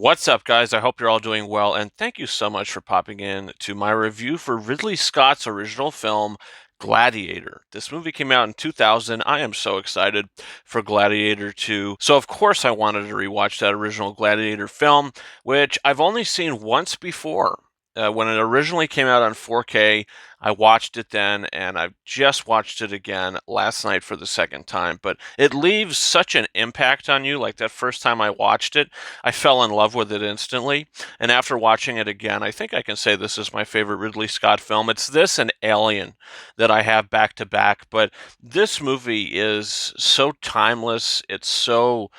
What's up, guys? I hope you're all doing well, and thank you so much for popping in to my review for Ridley Scott's original film, Gladiator. This movie came out in 2000. I am so excited for Gladiator 2. So, of course, I wanted to rewatch that original Gladiator film, which I've only seen once before. When it originally came out on 4K, I watched it then, and I've just watched it again last night for the second time. But it leaves such an impact on you. Like that first time I watched it, I fell in love with it instantly. And after watching it again, I think I can say this is my favorite Ridley Scott film. It's this and Alien that I have back to back. But this movie is so timeless. It's so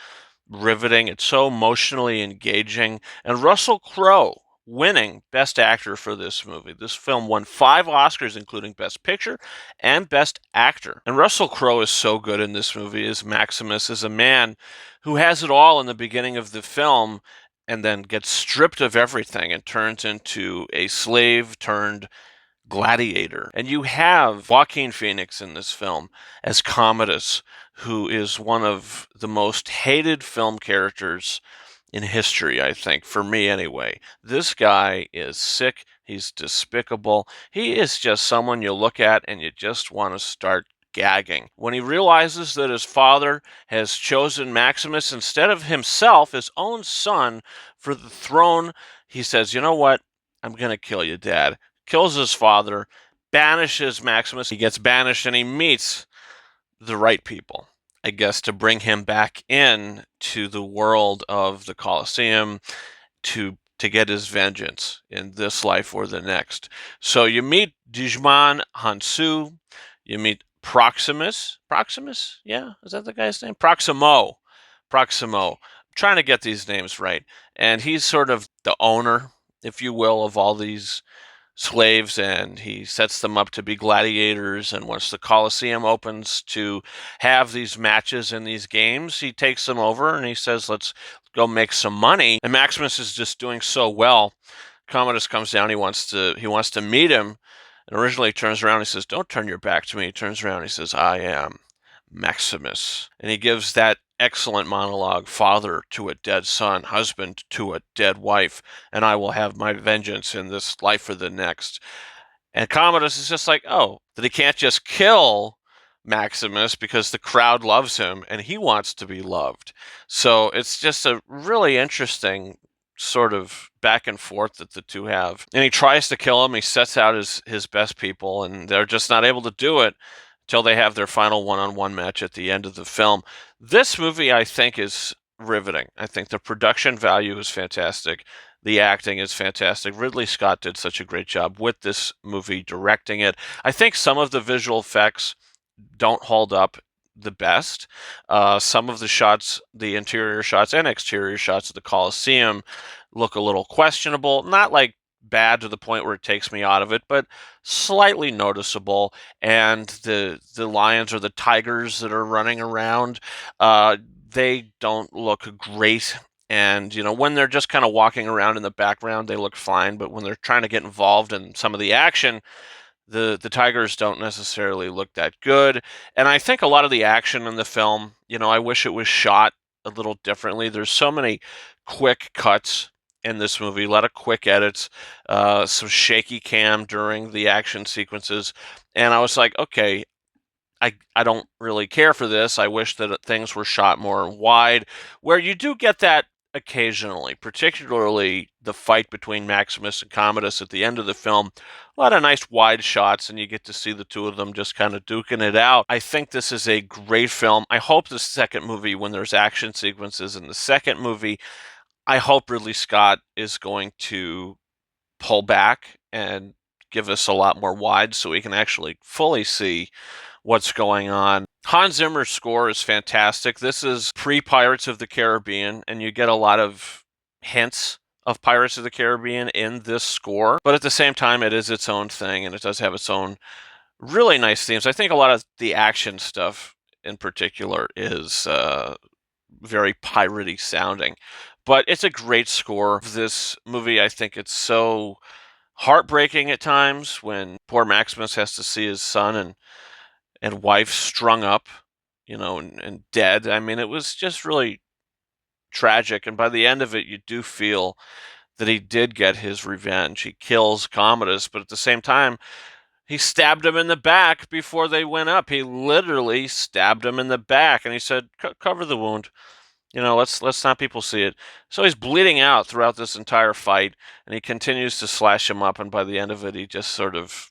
riveting. It's so emotionally engaging. And Russell Crowe winning Best Actor for this movie. This film won 5 Oscars, including Best Picture and Best Actor. And Russell Crowe is so good in this movie as Maximus, as a man who has it all in the beginning of the film and then gets stripped of everything and turns into a slave turned gladiator. And you have Joaquin Phoenix in this film as Commodus, who is one of the most hated film characters in history, I think, for me anyway. This guy is sick. He's despicable. He is just someone you look at and you just want to start gagging. When he realizes that his father has chosen Maximus instead of himself, his own son, for the throne, he says, "You know what? I'm going to kill you, Dad." Kills his father, banishes Maximus. He gets banished and he meets the right people, I guess, to bring him back in to the world of the Colosseum to get his vengeance in this life or the next. So you meet Djimon Hounsou, you meet Proximus. Proximus? Yeah, is that the guy's name? Proximo. Proximo. I'm trying to get these names right. And he's sort of the owner, if you will, of all these slaves, and he sets them up to be gladiators. And once the Colosseum opens to have these matches in these games, he takes them over and he says, "Let's go make some money." And Maximus is just doing so well. Commodus comes down. He wants to meet him, and originally he turns around and he says, "Don't turn your back to me." He turns around and he says, "I am Maximus." And he gives that excellent monologue: "Father to a dead son, husband to a dead wife, and I will have my vengeance in this life or the next." And Commodus is just like, oh, that he can't just kill Maximus because the crowd loves him and he wants to be loved. So it's just a really interesting sort of back and forth that the two have. And he tries to kill him. He sets out his best people, and they're just not able to do it until they have their final one-on-one match at the end of the film. This movie, I think, is riveting. I think the production value is fantastic. The acting is fantastic. Ridley Scott did such a great job with this movie, directing it. I think some of the visual effects don't hold up the best. Some of the shots, the interior shots and exterior shots of the Colosseum, look a little questionable. Not like bad to the point where it takes me out of it, but slightly noticeable. And the lions or the tigers that are running around, they don't look great. And when they're just kind of walking around in the background, they look fine. But when they're trying to get involved in some of the action, the tigers don't necessarily look that good. And I think a lot of the action in the film, I wish it was shot a little differently. There's so many quick cuts in this movie, a lot of quick edits, some shaky cam during the action sequences. And I was like, okay, I don't really care for this. I wish that things were shot more wide, where you do get that occasionally, particularly the fight between Maximus and Commodus at the end of the film. A lot of nice wide shots, and you get to see the two of them just kind of duking it out. I think this is a great film. I hope the second movie, when there's action sequences in the second movie, I hope Ridley Scott is going to pull back and give us a lot more wide so we can actually fully see what's going on. Hans Zimmer's score is fantastic. This is pre-Pirates of the Caribbean, and you get a lot of hints of Pirates of the Caribbean in this score. But at the same time, it is its own thing, and it does have its own really nice themes. I think a lot of the action stuff in particular is very piratey sounding. But it's a great score. This movie, I think it's so heartbreaking at times when poor Maximus has to see his son and wife strung up, and dead. I mean, it was just really tragic. And by the end of it, you do feel that he did get his revenge. He kills Commodus, but at the same time, he stabbed him in the back before they went up. He literally stabbed him in the back, and he said, "Cover the wound. Let's not people see it." So he's bleeding out throughout this entire fight, and he continues to slash him up. And by the end of it, he just sort of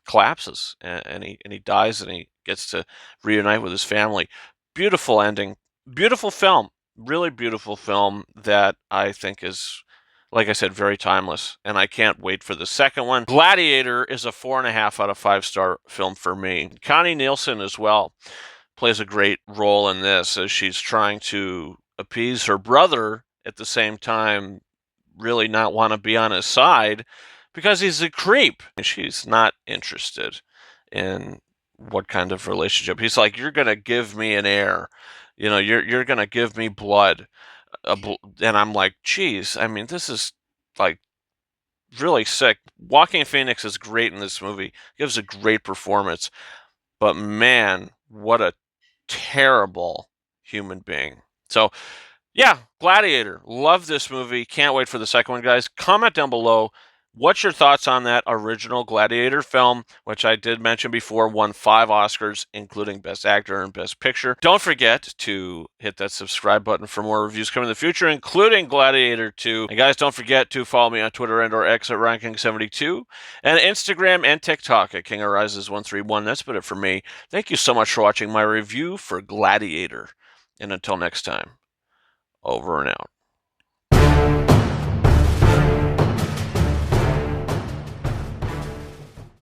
collapses, and he dies, and he gets to reunite with his family. Beautiful ending, beautiful film, really beautiful film that I think is, like I said, very timeless, and I can't wait for the second one. Gladiator is a 4.5 out of 5-star film for me. Connie Nielsen as well plays a great role in this, as she's trying to appease her brother at the same time really not want to be on his side because he's a creep. And she's not interested in what kind of relationship. He's like, "You're going to give me an heir. You're going to give me blood." And I'm like, geez, I mean, this is like really sick. Joaquin Phoenix is great in this movie. Gives a great performance. But man, what a terrible human being. So, yeah, Gladiator. Love this movie. Can't wait for the second one, guys. Comment down below. What's your thoughts on that original Gladiator film, which I did mention before, won 5 Oscars, including Best Actor and Best Picture. Don't forget to hit that subscribe button for more reviews coming in the future, including Gladiator 2. And guys, don't forget to follow me on Twitter and or X at RyanKing72, and Instagram and TikTok at KingOfRises131. That's about it for me. Thank you so much for watching my review for Gladiator. And until next time, over and out.